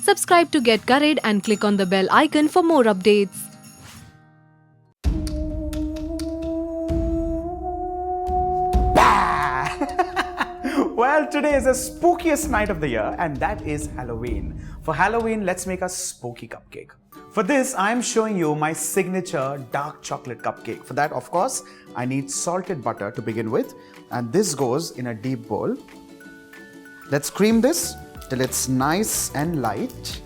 Subscribe to get Curried and click on the bell icon for more updates. Well, today is the spookiest night of the year, and that is Halloween. For Halloween, let's make a spooky cupcake. For this, I'm showing you my signature dark chocolate cupcake. For that, of course, I need salted butter to begin with, and this goes in a deep bowl. Let's cream this till it's nice and light.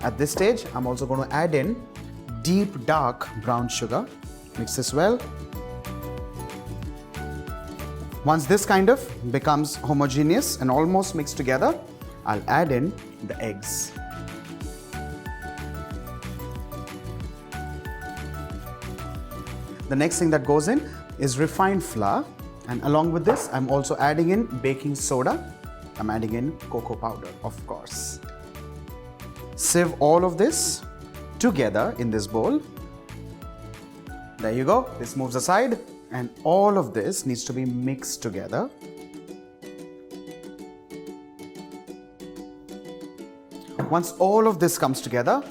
At this stage, I'm also going to add in deep dark brown sugar. Mix this well. Once this kind of becomes homogeneous and almost mixed together, I'll add in the eggs. The next thing that goes in is refined flour, and along with this, I'm also adding in baking soda. I'm adding in cocoa powder, of course. Sieve all of this together in this bowl. There you go. This moves aside. And all of this needs to be mixed together. Once all of this comes together,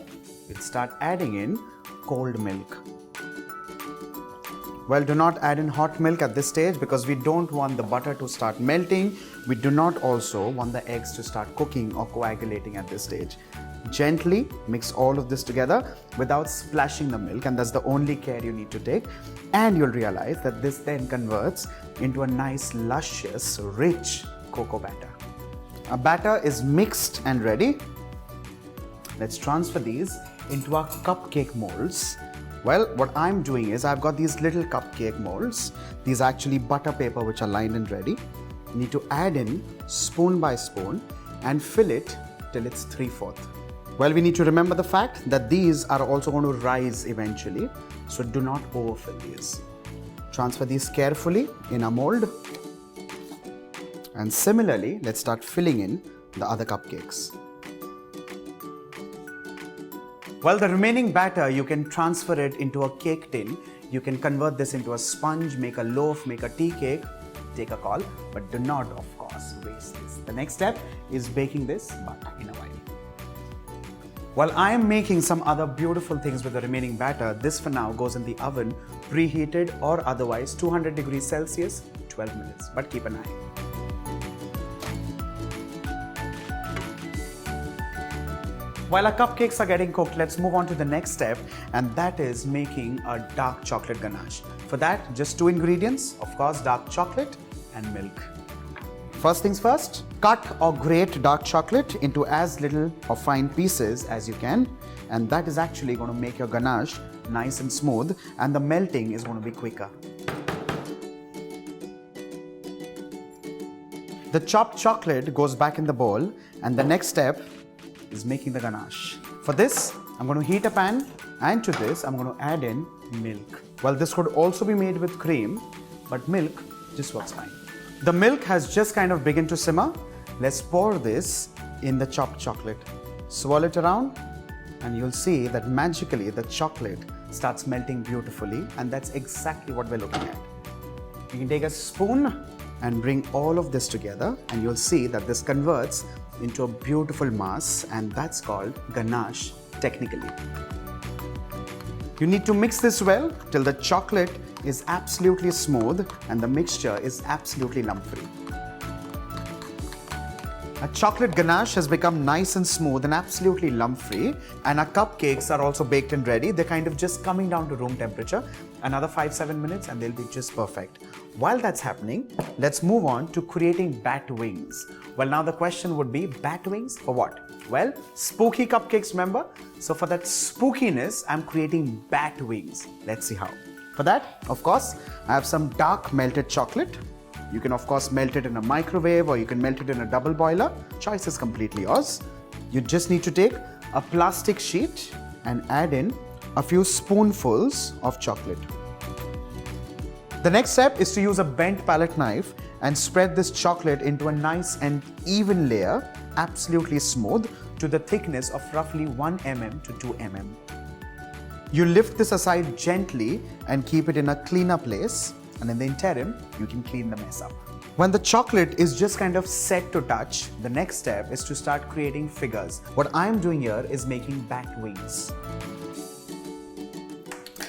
we'll start adding in cold milk. Well, do not add in hot milk at this stage because we don't want the butter to start melting. We do not also want the eggs to start cooking or coagulating at this stage. Gently mix all of this together without splashing the milk, and that's the only care you need to take. And you'll realize that this then converts into a nice, luscious, rich cocoa batter. Our batter is mixed and ready. Let's transfer these into our cupcake molds. Well, what I'm doing is I've got these little cupcake molds. These are actually butter paper which are lined and ready. You need to add in spoon by spoon and fill it till it's 3/4. Well, we need to remember the fact that these are also going to rise eventually, so do not overfill these. Transfer these carefully in a mold. And similarly, let's start filling in the other cupcakes. Well, the remaining batter, you can transfer it into a cake tin. You can convert this into a sponge, make a loaf, make a tea cake. Take a call, but do not, of course, waste this. The next step is baking this, but in a while. While I am making some other beautiful things with the remaining batter, this for now goes in the oven, preheated or otherwise 200 degrees Celsius, 12 minutes, but keep an eye. While our cupcakes are getting cooked, let's move on to the next step, and that is making a dark chocolate ganache. For that, just 2 ingredients, of course, dark chocolate and milk. First things first, cut or grate dark chocolate into as little or fine pieces as you can, and that is actually going to make your ganache nice and smooth, and the melting is going to be quicker. The chopped chocolate goes back in the bowl, and the next step is making the ganache. For this, I'm going to heat a pan, and to this, I'm going to add in milk. Well, this could also be made with cream, but milk just works fine. The milk has just kind of begun to simmer. Let's pour this in the chopped chocolate. Swirl it around, and you'll see that magically the chocolate starts melting beautifully, and that's exactly what we're looking at. You can take a spoon and bring all of this together, and you'll see that this converts into a beautiful mass, and that's called ganache technically. You need to mix this well till the chocolate is absolutely smooth and the mixture is absolutely lump-free. Our chocolate ganache has become nice and smooth and absolutely lump-free, and our cupcakes are also baked and ready. They're kind of just coming down to room temperature. Another 5-7 minutes and they'll be just perfect. While that's happening, let's move on to creating bat wings. Well, now the question would be, bat wings for what? Well, spooky cupcakes, remember? So for that spookiness, I'm creating bat wings. Let's see how. For that, of course, I have some dark melted chocolate. You can, of course, melt it in a microwave or you can melt it in a double boiler. Choice is completely yours. You just need to take a plastic sheet and add in a few spoonfuls of chocolate. The next step is to use a bent palette knife and spread this chocolate into a nice and even layer, absolutely smooth, to the thickness of roughly 1 mm to 2 mm. You lift this aside gently and keep it in a cleaner place. and in the interim, you can clean the mess up. When the chocolate is just kind of set to touch, the next step is to start creating figures. What I'm doing here is making bat wings.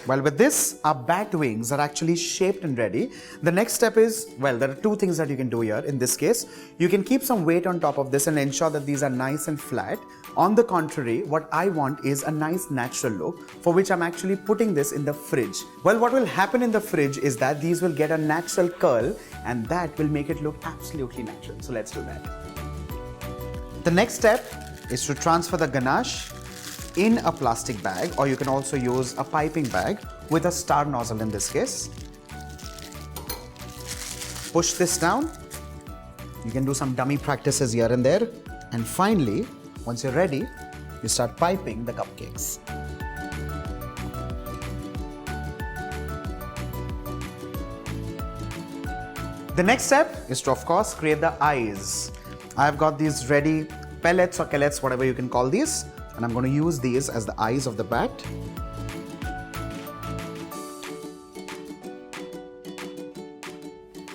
Well, with this, our bat wings are actually shaped and ready. The next step is, well, there are two things that you can do here. In this case, you can keep some weight on top of this and ensure that these are nice and flat. On the contrary, what I want is a nice natural look, for which I'm actually putting this in the fridge. Well, what will happen in the fridge is that these will get a natural curl, and that will make it look absolutely natural. So let's do that. The next step is to transfer the ganache in a plastic bag, or you can also use a piping bag with a star nozzle in this case. Push this down. You can do some dummy practices here and there. And finally, once you're ready, you start piping the cupcakes. The next step is to, of course, create the eyes. I've got these ready pellets or kellets, whatever you can call these. And I'm going to use these as the eyes of the bat.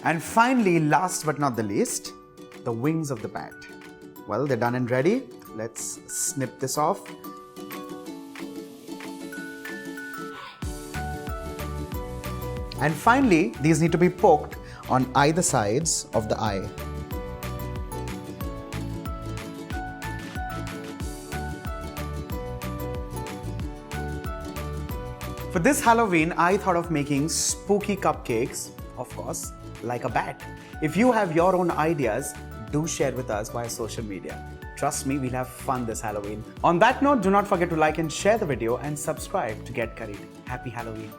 And finally, last but not the least, the wings of the bat. Well, they're done and ready. Let's snip this off. And finally, these need to be poked on either sides of the eye. For this Halloween, I thought of making spooky cupcakes, of course, like a bat. If you have your own ideas, do share with us via social media. Trust me, we'll have fun this Halloween. On that note, do not forget to like and share the video and subscribe to get Curried. Happy Halloween.